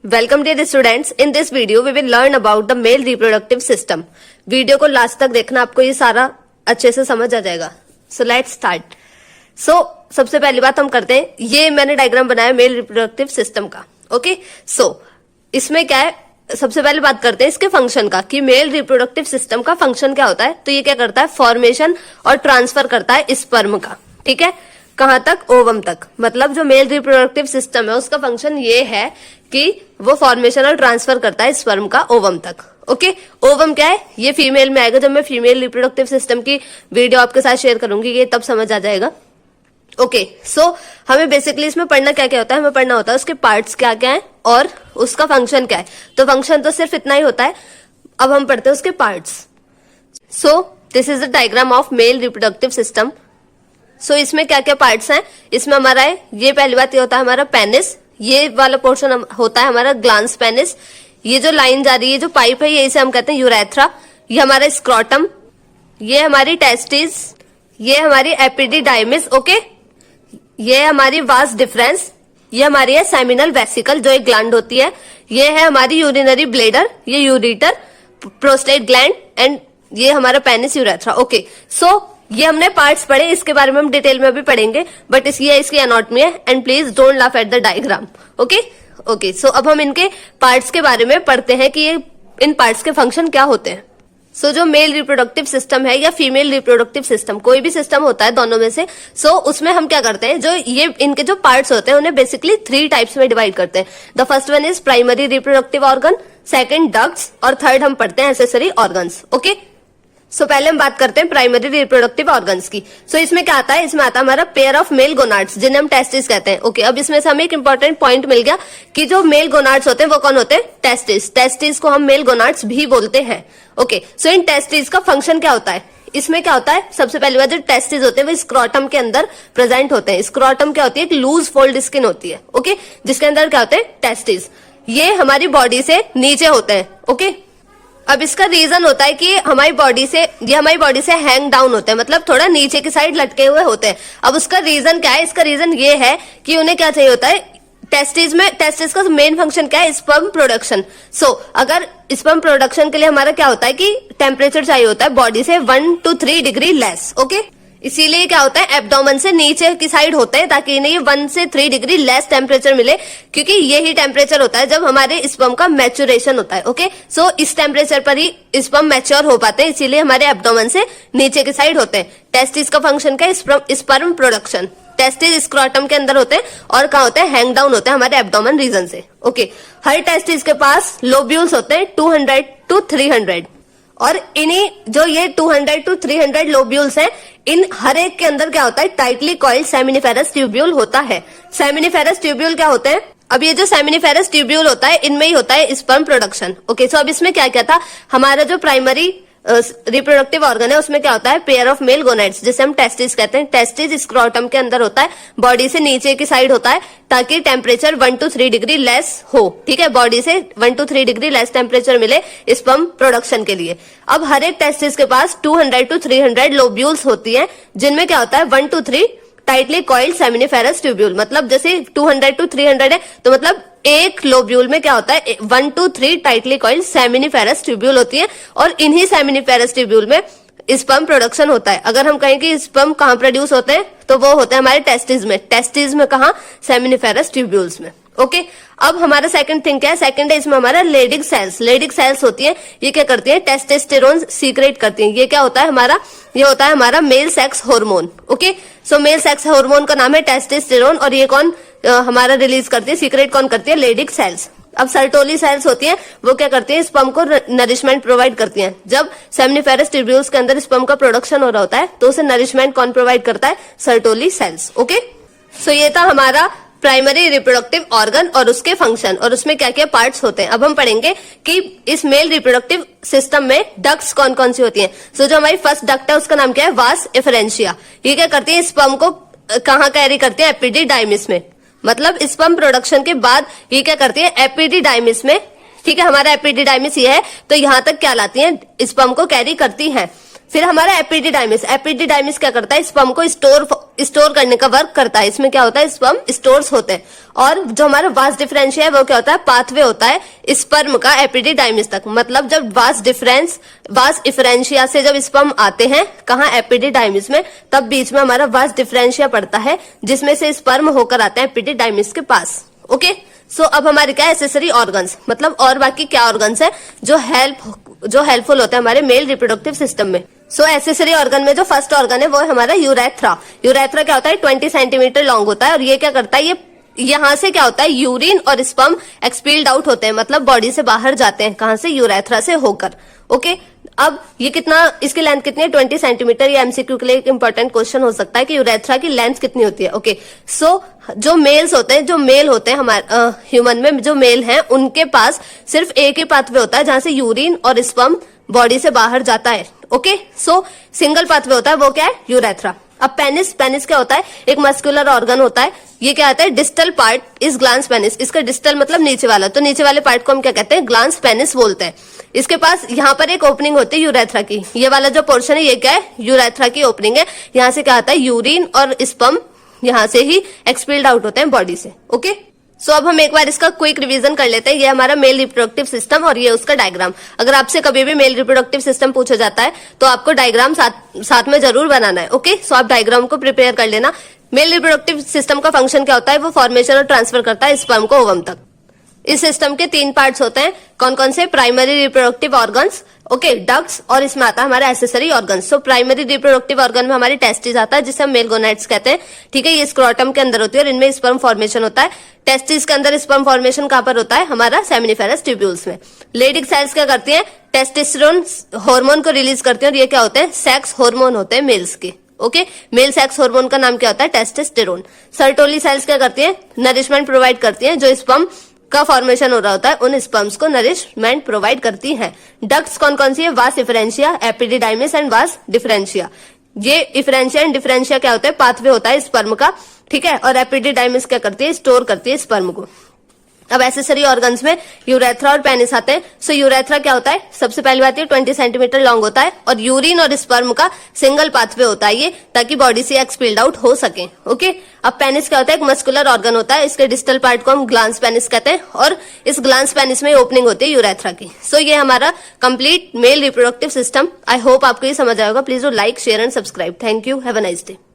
Welcome dear students, in this video we will learn about the male reproductive system. Video को last तक देखना, आपको ये सारा अच्छे से समझ आ जाएगा। So let's start. सबसे पहली बात हम करते हैं, ये मैंने डायग्राम बनाया मेल रिप्रोडक्टिव सिस्टम का। ओके, इसमें क्या है, सबसे पहले बात करते हैं इसके फंक्शन का कि मेल रिप्रोडक्टिव सिस्टम का फंक्शन क्या होता है। तो ये क्या करता है, फॉर्मेशन और ट्रांसफर करता है स्पर्म का। ठीक है, कहां तक, ओवम तक। मतलब जो मेल रिप्रोडक्टिव सिस्टम है उसका फंक्शन ये है कि वो फॉर्मेशन और ट्रांसफर करता है स्पर्म का ओवम तक। ओके, ओवम क्या है, ये फीमेल में आएगा। जब मैं फीमेल रिप्रोडक्टिव सिस्टम की वीडियो आपके साथ शेयर करूंगी, ये तब समझ आ जाएगा। ओके, हमें बेसिकली इसमें पढ़ना क्या क्या होता है, हमें पढ़ना होता है उसके पार्ट्स क्या क्या है और उसका फंक्शन क्या है। तो फंक्शन तो सिर्फ इतना ही होता है। अब हम पढ़ते हैं उसके parts. This is the diagram of male reproductive system. इसमें क्या क्या पार्ट्स हैं, इसमें हमारा है, ये पहली बात ये होता है हमारा पेनिस, ये वाला पोर्शन होता है हमारा ग्लांस पेनिस। ये जो लाइन जा रही है, जो पाइप है, ये इसे हम कहते हैं यूरेथ्रा। ये हमारा स्क्रोटम, ये हमारी टेस्टिस, ये हमारी एपिडिडाइमिस। ओके, ये हमारी वास डिफरेंस, ये हमारी है सेमिनल वेसिकल जो एक ग्लैंड होती है। ये है हमारी यूरिनरी ब्लेडर, ये यूरिटर, प्रोस्टेट ग्लैंड, एंड ये हमारा पेनिस यूरेथ्रा। ओके, ये हमने पार्ट्स पढ़े, इसके बारे में हम डिटेल में भी पढ़ेंगे, बट इसकी एनाटॉमी है। And please don't laugh at the diagram. Okay, अब हम इनके पार्ट्स के बारे में पढ़ते हैं कि ये इन पार्ट्स के फंक्शन क्या होते हैं। जो मेल रिप्रोडक्टिव सिस्टम है या फीमेल रिप्रोडक्टिव सिस्टम, कोई भी सिस्टम होता है दोनों में से, उसमें हम क्या करते हैं, जो ये इनके जो पार्ट्स होते हैं उन्हें बेसिकली 3 टाइप्स में डिवाइड करते हैं। The first one is primary reproductive organ, second ducts, और थर्ड हम पढ़ते हैं एक्सेसरी ऑर्गन्स। ओके, पहले हम बात करते हैं प्राइमरी रिप्रोडक्टिव ऑर्गन्स की। इसमें क्या आता है, इसमें आता है हमारा पेयर ऑफ मेल गोनाड्स, जिन्हें हम टेस्टिस कहते हैं। ओके, अब इसमें से हमें एक इंपॉर्टेंट पॉइंट मिल गया कि जो मेल गोनाड्स होते हैं वो कौन होते हैं, टेस्टिस। टेस्टिस को हम मेल गोनाड्स भी बोलते हैं। ओके, इन टेस्टिस का फंक्शन क्या होता है, इसमें क्या होता है, सबसे पहली बात, जो टेस्टिस होते हैं वो स्क्रोटम के अंदर प्रेजेंट होते हैं। स्क्रोटम क्या होती है, एक लूज फोल्ड स्किन होती है। ओके, जिसके अंदर क्या होते हैं, टेस्टिस। ये हमारी बॉडी से नीचे होते हैं। ओके, अब इसका रीजन होता है कि हमारी बॉडी से हैंग डाउन होते हैं, मतलब थोड़ा नीचे की साइड लटके हुए होते हैं। अब उसका रीजन क्या है, इसका रीजन ये है कि उन्हें क्या चाहिए होता है, टेस्टिस का मेन फंक्शन क्या है, स्पर्म प्रोडक्शन। अगर स्पर्म प्रोडक्शन के लिए हमारा क्या होता है कि टेम्परेचर चाहिए होता है बॉडी से 1 to 3 डिग्री लेस। ओके, इसीलिए क्या होता है, एब्डोमेन से नीचे की साइड होते हैं ताकि इन्हें 1 से 3 डिग्री लेस टेम्परेचर मिले, क्योंकि यही टेम्परेचर होता है जब हमारे स्पर्म का मैच्योरेशन होता है। ओके, इस टेम्परेचर पर ही स्पर्म मैच्योर हो पाते हैं, इसीलिए हमारे एब्डोमेन से नीचे की साइड होते हैं। टेस्टिस का फंक्शन क्या है, स्पर्म प्रोडक्शन। टेस्टिस स्क्रोटम के अंदर होते हैं और कहाँ होते हैं, हैंग डाउन होते हैं हमारे एब्डोमेन रीजन से। ओके, हर टेस्टिस के पास लोब्यूल्स होते हैं 200 to 300, और इन्हीं जो ये 200 to 300 लोब्यूल्स हैं, इन हर एक के अंदर क्या होता है, टाइटली कॉइल्ड सेमिनिफेरस ट्यूब्यूल होता है। सेमिनिफेरस ट्यूब्यूल क्या होते हैं, अब ये जो सेमिनिफेरस ट्यूब्यूल होता है, इनमें ही होता है स्पर्म प्रोडक्शन। ओके, अब इसमें क्या क्या था, हमारा जो प्राइमरी रिप्रोडक्टिव ऑर्गन है उसमें क्या होता है, पेयर ऑफ मेल गोनाड्स, जिसे हम टेस्टिस कहते हैं। टेस्टिस स्क्रोटम के अंदर होता है, बॉडी से नीचे की साइड होता है ताकि टेम्परेचर 1 to 3 डिग्री लेस हो। ठीक है, बॉडी से 1 to 3 डिग्री लेस टेम्परेचर मिले स्पर्म प्रोडक्शन के लिए। अब हर एक टेस्टिस के पास 200 to 300 लोब्यूल्स होती है, जिनमें क्या होता है 1 to 3 tightly coiled seminiferous tubule. मतलब जैसे 200 to 300 है, तो मतलब एक लोब्यूल में क्या होता है, 1 to 3 tightly coiled seminiferous tubule होती है, और इन्हीं सेमिनिफेरस ट्यूब्यूल में स्पर्म प्रोडक्शन होता है। अगर हम कहें कि स्पर्म कहाँ प्रोड्यूस होते हैं, तो वो होते हैं हमारे टेस्टिस में कहाँ, सेमिनिफेरस ट्यूब्यूल्स में। ओके, अब हमारा सेकंड थिंग क्या है, सेकंड है इसमें हमारा लेडिक सेल्स होती है। ये क्या करती है, टेस्टोस्टेरोन सीक्रेट करती है। ये क्या होता है हमारा, ये होता है हमारा male sex hormone. Okay, male sex hormone का नाम है टेस्टोस्टेरोन, और ये कौन हमारा रिलीज करती है, सीक्रेट कौन करती है, लेडिक सेल्स। अब सर्टोली सेल्स होती हैं, वो क्या करती है, स्पर्म को नरिशमेंट प्रोवाइड करती हैं। जब सेमिनिफेरस ट्यूब्यूल्स के अंदर स्पर्म का प्रोडक्शन हो रहा होता है, तो उसे नरिशमेंट कौन प्रोवाइड करता है, सर्टोली सेल्स। ओके, ये था हमारा प्राइमरी रिप्रोडक्टिव ऑर्गन और उसके फंक्शन, और उसमें क्या क्या पार्ट्स होते हैं। अब हम पढ़ेंगे कि इस मेल रिप्रोडक्टिव सिस्टम में डक्ट्स कौन कौन सी होती हैं। जो हमारी फर्स्ट डक्ट है उसका नाम क्या है, वास एफरेंशिया। ये क्या करती है, स्पर्म को कहाँ कैरी करती है, एपिडिडाइमिस में। मतलब स्पर्म प्रोडक्शन के बाद ये क्या करती है, एपिडिडाइमिस में। ठीक है, हमारा एपिडिडाइमिस ये है, तो यहाँ तक क्या लाती है, स्पर्म को कैरी करती है। फिर हमारा एपिडिडाइमिस, एपिडिडाइमिस क्या करता है, स्पर्म को स्टोर करने का वर्क करता है। इसमें क्या होता है, स्पर्म स्टोर्स होते हैं। और जो हमारा वास डिफरेंशिया है वो क्या होता है, पाथवे होता है स्पर्म का एपिडिडाइमिस तक। मतलब जब वास डिफरेंशिया से जब स्पर्म आते हैं कहाँ, एपिडिडाइमिस में, तब बीच में हमारा वास डिफरेंशिया पड़ता है जिसमें से स्पर्म होकर आते हैं एपिडिडाइमिस के पास। ओके, सो अब हमारे क्या एसेसरी ऑर्गन्स, मतलब और बाकी क्या ऑर्गन्स है जो हेल्पफुल होते हैं हमारे मेल रिप्रोडक्टिव सिस्टम में। सो एसेसरी ऑर्गन में जो फर्स्ट ऑर्गन है वो है हमारा यूरेथ्रा। यूरेथ्रा क्या होता है, 20 सेंटीमीटर लॉन्ग होता है और ये क्या करता है, ये यहाँ से क्या होता है, यूरिन और स्पर्म एक्सपील्ड आउट होते हैं, मतलब बॉडी से बाहर जाते हैं। कहां से, यूरेथ्रा से होकर। ओके, अब ये कितना, इसकी लेंथ कितनी है, 20 सेंटीमीटर। ये एमसीक्यू के लिए एक इंपॉर्टेंट क्वेश्चन हो सकता है कि यूरेथ्रा की लेंथ कितनी होती है। ओके, सो जो मेल होते हैं हमारे ह्यूमन में, जो मेल हैं उनके पास सिर्फ एक ही पाथवे होता है जहां से यूरिन और स्पर्म बॉडी से बाहर जाता है। ओके, सो सिंगल पाथवे होता है, वो क्या है, यूरेथ्रा। अब पेनिस क्या होता है, एक मस्कुलर ऑर्गन होता है। ये क्या आता है, distal part is glans penis. इसका डिस्टल मतलब नीचे वाला, तो नीचे वाले पार्ट को हम क्या कहते हैं, ग्लांस पेनिस बोलते हैं। इसके पास यहाँ पर एक ओपनिंग होती है यूरेथ्रा की। ये वाला जो पोर्शन है ये क्या है, यूरेथ्रा की ओपनिंग है। यहाँ से क्या आता है, यूरिन और स्पर्म यहाँ से ही एक्सपील्ड आउट होते हैं बॉडी से। ओके, सो अब हम एक बार इसका क्विक रिवीजन कर लेते हैं। ये हमारा मेल रिप्रोडक्टिव सिस्टम और ये उसका डायग्राम। अगर आपसे कभी भी मेल रिप्रोडक्टिव सिस्टम पूछा जाता है तो आपको डायग्राम साथ में जरूर बनाना है। ओके, सो आप डायग्राम को प्रिपेयर कर लेना। मेल रिप्रोडक्टिव सिस्टम का फंक्शन क्या होता है, वो फॉर्मेशन और ट्रांसफर करता है स्पर्म को ओवम तक। इस सिस्टम के 3 पार्ट्स होते हैं। कौन कौन से, primary reproductive organs, okay, ducts, और इसमें आता है हमारा accessory organs. So primary reproductive organ में हमारी टेस्टिस आता है जिसे हम मेल गोनाड्स कहते हैं। ठीक है, ये स्क्रोटम के अंदर होती है और इनमें स्पर्म फॉर्मेशन होता है। टेस्टिस के अंदर स्पर्म फॉर्मेशन कहां पर होता है, हमारा सेमिनिफेरस ट्यूब्यूल्स में। लेडिक सेल्स क्या करती हैं, टेस्टोस्टेरोन हार्मोन को रिलीज करती हैं और ये क्या होते हैं, सेक्स हार्मोन होते हैं मेल्स के। ओके, मेल सेक्स हार्मोन का नाम क्या होता है, टेस्टोस्टेरोन। सर्टोली सेल्स क्या करती हैं, नरिशमेंट प्रोवाइड करती हैं। जो स्पर्म का फॉर्मेशन हो रहा होता है उन स्पर्म्स को नरिशमेंट प्रोवाइड करती हैं। डक्ट्स कौन कौन सी है, वास डिफरेंशिया, एपिडिडाइमिस एंड वास डिफरेंशिया। ये डिफरेंशिया एंड डिफरेंशिया क्या होता है, पाथवे होता है स्पर्म का। ठीक है, और एपिडिडाइमिस क्या करती है, स्टोर करती है स्पर्म को। अब एसेसरी ऑर्गन्स में यूरेथ्रा और पेनिस आते हैं। सो यूरेथ्रा क्या होता है, सबसे पहली बात ये 20 सेंटीमीटर लॉन्ग होता है और यूरिन और स्पर्म का सिंगल पाथवे होता है ये, ताकि बॉडी से एक्सपील्ड आउट हो सके। ओके, अब पेनिस क्या होता है, एक मस्कुलर ऑर्गन होता है। इसके डिस्टल पार्ट को हम ग्लांस पेनिस कहते हैं और इस ग्लांस पेनिस में ओपनिंग होती है यूरेथ्रा की। सो ये हमारा complete mail reproductive system. I hope आपको ये समझ आएगा। Please do like, share and subscribe. Thank you, have a nice day.